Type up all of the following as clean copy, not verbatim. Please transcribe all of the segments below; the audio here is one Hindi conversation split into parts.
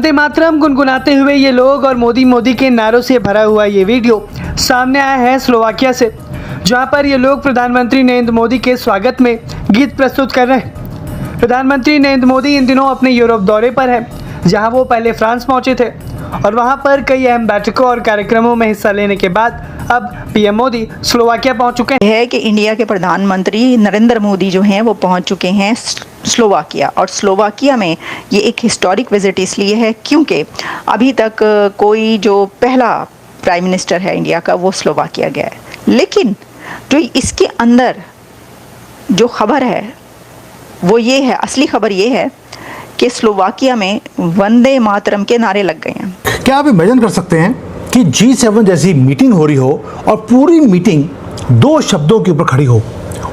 वंदे मातरम गुनगुनाते हुए ये लोग और मोदी मोदी के नारों से भरा हुआ ये वीडियो सामने आया है स्लोवाकिया से, जहां पर ये लोग प्रधानमंत्री नरेंद्र मोदी के स्वागत में गीत प्रस्तुत कर रहे हैं। प्रधानमंत्री नरेंद्र मोदी इन दिनों अपने यूरोप दौरे पर हैं, जहां वो पहले फ्रांस पहुंचे थे और वहां पर कई अहम बैठकों और कार्यक्रमों में हिस्सा लेने के बाद अब पीएम मोदी स्लोवाकिया पहुंच चुके हैं। कि इंडिया के प्रधानमंत्री नरेंद्र मोदी जो हैं वो पहुंच चुके हैं स्लोवाकिया, और स्लोवाकिया में ये एक हिस्टोरिक विजिट इसलिए है क्योंकि अभी तक कोई जो पहला प्राइम मिनिस्टर है इंडिया का वो स्लोवाकिया गया है। लेकिन जो इसके अंदर जो खबर है वो ये है, असली खबर ये है कि स्लोवाकिया में वंदे मातरम के नारे लग गए हैं। क्या आप इमेजिन कर सकते हैं कि G7 जैसी मीटिंग हो रही हो और पूरी मीटिंग दो शब्दों के ऊपर खड़ी हो,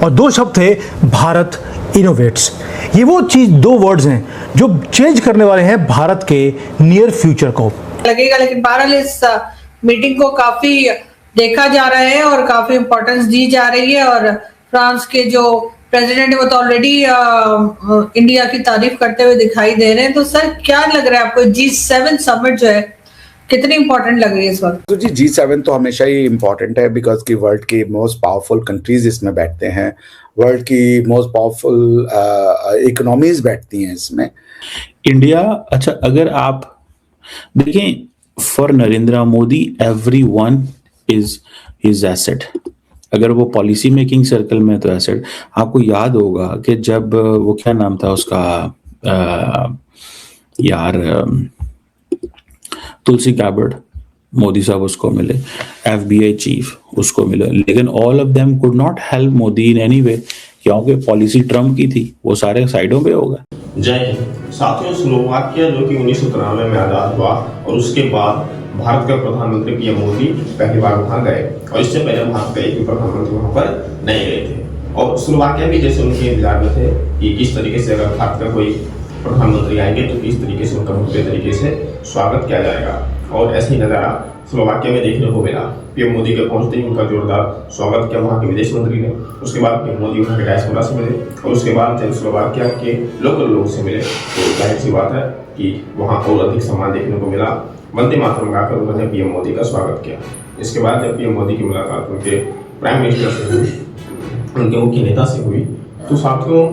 और दो शब्द थे भारत इनोवेट्स। ये वो चीज, दो वर्ड्स हैं जो चेंज करने वाले हैं भारत के नियर फ्यूचर को। लगेगा, लेकिन बहरहाल इस मीटिंग को काफी देखा जा रहा है और काफी इंपॉर्टेंस दी जा रही है, और फ्रांस के जो प्रेसिडेंट है वो तो ऑलरेडी इंडिया की तारीफ करते हुए दिखाई दे रहे हैं। तो सर क्या लग रहा है आपको, G7 समिट जो है कितनी इंपॉर्टेंट लग रही है इस वक्त? तो जी G7 तो हमेशा ही इम्पोर्टेंट है बिकॉज की वर्ल्ड की मोस्ट पावरफुल कंट्रीज इसमें बैठते हैं, वर्ल्ड की मोस्ट पावरफुल इकोनॉमीज बैठती हैं इसमें। इंडिया, अच्छा अगर आप देखें, for Narendra Modi everyone is his asset. अगर वो पॉलिसी मेकिंग सर्कल में तो एसेट। आपको याद होगा कि जब वो क्या नाम था उसका, तुलसी गैबर्ड, मोदी साहब उसको मिले, FBI चीफ उसको मिले, लेकिन all of them could not help Modi in any way, क्योंकि पॉलिसी ट्रम्प की थी, वो सारे साइडों पे हो गए। जय हिंद साथियों। स्लोवाकिया जो कि 1993 में आजाद हुआ और उसके बाद भारत के प्रधानमंत्री पीएम मोदी पहली बार वहां गए, और इससे पहले भारत के एक भी प्रधानमंत्री वहां पर नहीं गए थे। और स्लोवाकिया भी जैसे उनके इंतजार में थे कि किस तरीके से अगर भारत का कोई प्रधानमंत्री आएंगे तो किस तरीके से उनका भव्य तरीके से स्वागत किया जाएगा, और ऐसा ही नजारा स्लोवाकिया में देखने को मिला। पीएम मोदी के पहुंचते ही उनका जोरदार स्वागत किया वहां के विदेश मंत्री ने। उसके बाद पीएम मोदी वहां के डायस्पोरा से मिले, और उसके बाद जब स्लोवाकिया के लोकल लोगों से मिले तो जाहिर सी बात है कि वहां और अधिक सम्मान देखने को मिला। वंदे मातरम गाकर उन्होंने पीएम मोदी का स्वागत किया। इसके बाद जब पीएम मोदी की मुलाकात उनके प्राइम मिनिस्टर से हुई, उनके मुख्य नेता से हुई, तो साथियों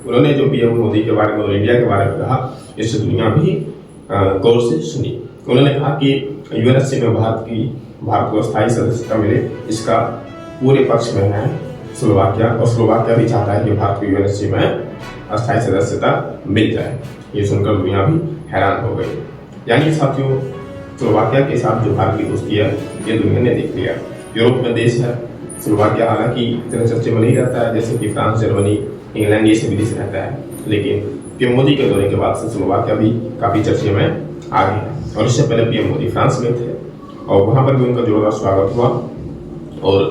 उन्होंने जो पीएम मोदी के बारे में और इंडिया के बारे में कहा, इससे दुनिया भी गौर से सुनी। उन्होंने कहा कि यूएनएससी में भारत को स्थायी सदस्यता मिले, इसका पूरे पक्ष में है स्लोवाकिया, और स्लोवाकिया भी चाहता है कि भारत को यूएनएससी में अस्थायी सदस्यता मिल जाए। ये सुनकर दुनिया भी हैरान हो गई। यानी साथियों स्लोवाकिया के साथ जो भारत की दोस्ती है ये दुनिया ने देख लिया। यूरोप में देश है स्लोवाकिया, हालांकि इतने चर्चे में नहीं रहता है जैसे कि फ्रांस, जर्मनी, इंग्लैंड, ये सब विदेश रहता है, लेकिन पीएम मोदी के दौरे के बाद से स्लोवाकिया भी काफी चर्चे में आ गया है। और इससे पहले पीएम मोदी फ्रांस में थे और वहां पर भी उनका जोरदार स्वागत हुआ, और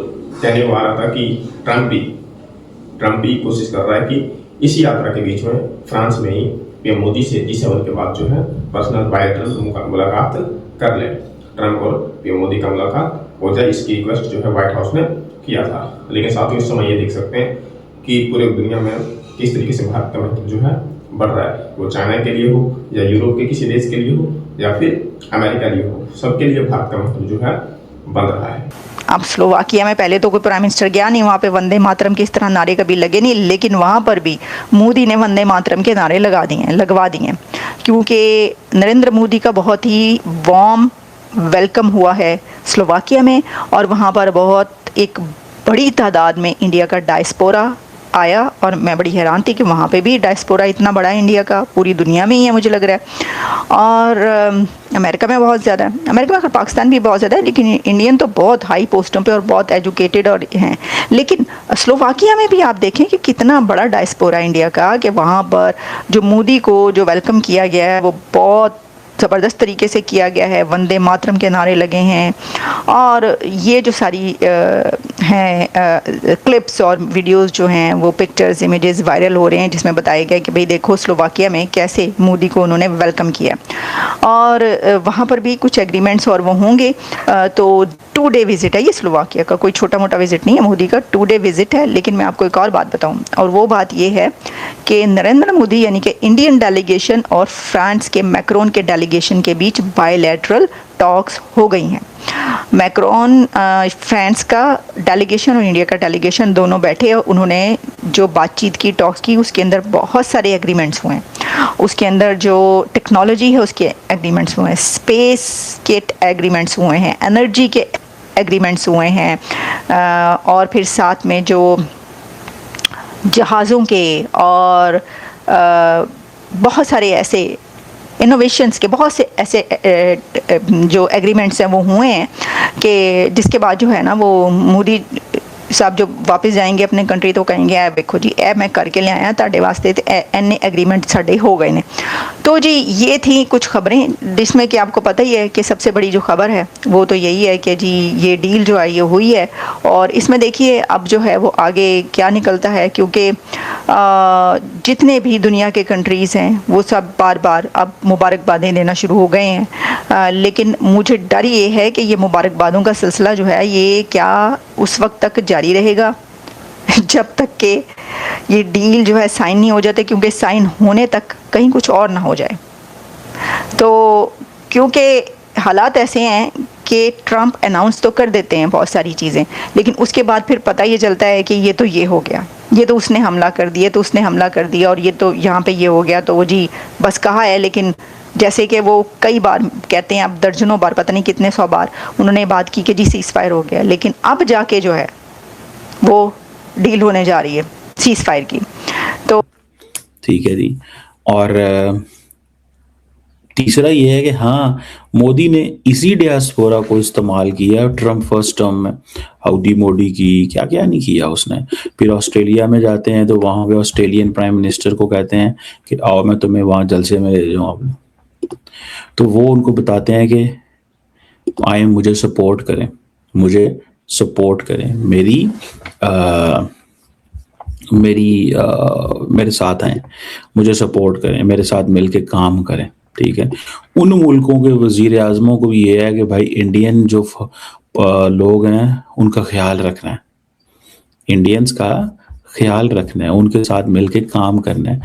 कहने को आ रहा था कि ट्रम्प भी कोशिश कर रहा है कि इसी यात्रा के बीच में फ्रांस में ही पीएम मोदी से G7 के बाद जो है पर्सनल बायलैटरल मुलाकात कर ले, ट्रम्प और पीएम मोदी का मुलाकात हो जाए, इसकी रिक्वेस्ट जो है व्हाइट हाउस ने किया था। लेकिन साथ ही इस समय ये देख सकते हैं कि पूरे दुनिया में किस तरीके से भारत का महत्व जो है बढ़ रहा है, वो चाइना के लिए हो या यूरोप के किसी देश के लिए हो या फिर अमेरिका के लिए हो, सबके लिए भारत का महत्व जो है बढ़ रहा है। अब स्लोवाकिया में पहले तो कोई प्राइम मिनिस्टर गया नहीं, वहाँ पे वंदे मातरम की इस तरह नारे कभी लगे नहीं, लेकिन वहाँ पर भी मोदी ने वंदे मातरम के नारे लगवा दिए, क्योंकि नरेंद्र मोदी का बहुत ही वार्म वेलकम हुआ है स्लोवाकिया में, और वहाँ पर बहुत एक बड़ी तादाद में इंडिया का डायस्पोरा आया, और मैं बड़ी हैरान थी कि वहाँ पे भी डायस्पोरा इतना बड़ा है इंडिया का, पूरी दुनिया में ही है मुझे लग रहा है, और अमेरिका में बहुत ज़्यादा है, अमेरिका में पाकिस्तान भी बहुत ज़्यादा है, लेकिन इंडियन तो बहुत हाई पोस्टों पे और बहुत एजुकेटेड और हैं। लेकिन स्लोवाकिया में भी आप देखें कि कितना बड़ा डायस्पोरा इंडिया का, कि वहाँ पर जो मोदी को जो वेलकम किया गया है वो बहुत ज़बरदस्त तरीके से किया गया है, वंदे मातरम के नारे लगे हैं, और ये जो सारी हैं क्लिप्स और वीडियोस जो हैं वो पिक्चर्स इमेजेस वायरल हो रहे हैं, जिसमें बताया गया कि भाई देखो स्लोवाकिया में कैसे मोदी को उन्होंने वेलकम किया, और वहाँ पर भी कुछ एग्रीमेंट्स और वो होंगे। तो 2 डे विज़िट है ये स्लोवाकिया का, कोई छोटा मोटा विज़िट नहीं है मोदी का, 2 डे विज़िट है। लेकिन मैं आपको एक और बात बताऊँ, और वो बात ये है कि नरेंद्र मोदी यानी कि इंडियन डेलीगेशन और फ्रांस के मैक्रोन के डेलीगेशन के बीच बायलैटरल टॉक्स हो गई हैं। मैक्रोन फ्रांस का डेलीगेशन और इंडिया का डेलीगेशन दोनों बैठे और उन्होंने जो बातचीत की, टॉक्स की, उसके अंदर बहुत सारे एग्रीमेंट्स हुए हैं। उसके अंदर जो टेक्नोलॉजी है उसके एग्रीमेंट्स हुए हैं, स्पेस के एग्रीमेंट्स हुए हैं, एनर्जी के एग्रीमेंट्स हुए हैं, और फिर साथ में जो जहाज़ों के और बहुत सारे ऐसे इनोवेशंस के बहुत से ऐसे जो एग्रीमेंट्स हैं वो हुए हैं कि जिसके बाद जो है ना वो मोदी साहब जो वापस जाएंगे अपने कंट्री तो कहेंगे ऐ देखो जी ऐ मैं करके ले आया ताड़े वास्ते तो एने एग्रीमेंट साढ़े हो गए ने। तो जी ये थी कुछ खबरें, जिसमें कि आपको पता ही है कि सबसे बड़ी जो खबर है वो तो यही है कि जी ये डील जो है ये हुई है, और इसमें देखिए अब जो है वो आगे क्या निकलता है, क्योंकि जितने भी दुनिया के कंट्रीज़ हैं वो सब बार बार अब मुबारकबादें देना शुरू हो गए हैं। लेकिन मुझे डर ये है कि ये मुबारकबादों का सिलसिला जो है ये क्या उस वक्त तक जारी रहेगा जब तक कि ये डील जो है साइन नहीं हो जाते, क्योंकि साइन होने तक कहीं कुछ और ना हो जाए। तो क्योंकि हालात ऐसे हैं कि ट्रंप अनाउंस तो कर देते हैं बहुत सारी चीज़ें, लेकिन उसके बाद फिर पता ये चलता है कि ये तो ये हो गया, ये तो उसने हमला कर दिया, तो उसने हमला कर दिया, और ये तो यहाँ पे ये हो गया, तो वो जी बस कहा है। लेकिन जैसे कि वो कई बार कहते हैं, अब दर्जनों बार, पता नहीं कितने 100 बार उन्होंने बात की कि जी सीज़ फायर हो गया, लेकिन अब जाके जो है वो डील होने जा रही है सीज़ फायर की। तो ठीक है जी। और तीसरा ये है कि हाँ, मोदी ने इसी डियास्पोरा को इस्तेमाल किया ट्रम्प फर्स्ट टर्म में, हाउडी मोदी की क्या क्या नहीं किया उसने। फिर ऑस्ट्रेलिया में जाते हैं तो वहाँ पे ऑस्ट्रेलियन प्राइम मिनिस्टर को कहते हैं कि आओ मैं तुम्हें वहाँ जलसे में ले जाऊँ अपने, तो वो उनको बताते हैं कि आए मुझे सपोर्ट करें, मुझे सपोर्ट करें, मेरे साथ आए, मुझे सपोर्ट करें, मेरे साथ मिलके काम करें। ठीक है, उन मुल्कों के वजीर आज़मों को भी ये है कि भाई इंडियन जो लोग हैं उनका ख्याल रखना है, इंडियंस का ख्याल रखना है, उनके साथ मिलके काम करना है।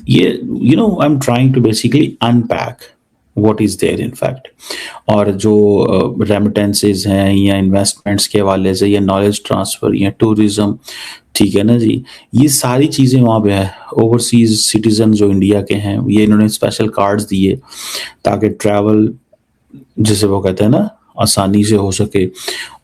ये I am trying to basically unpack what is there in fact। और जो रेमिटेंसेज हैं या इन्वेस्टमेंट्स के हवाले से या नॉलेज ट्रांसफ़र या टूरिज़म, ठीक है ना जी, ये सारी चीज़ें वहाँ पे है। ओवरसीज़ सिटीज़न जो इंडिया के हैं ये इन्होंने स्पेशल कार्ड्स दिए ताकि ट्रैवल जिसे वो कहते हैं ना आसानी से हो सके।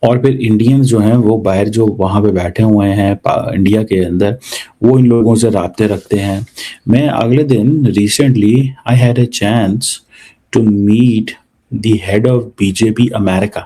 और फिर इंडियंस जो हैं वो बाहर जो वहाँ पे बैठे हुए हैं इंडिया के अंदर, वो इन लोगों से राब्ते रखते हैं। मैं अगले दिन recently I had a chance to meet the head of BJP America,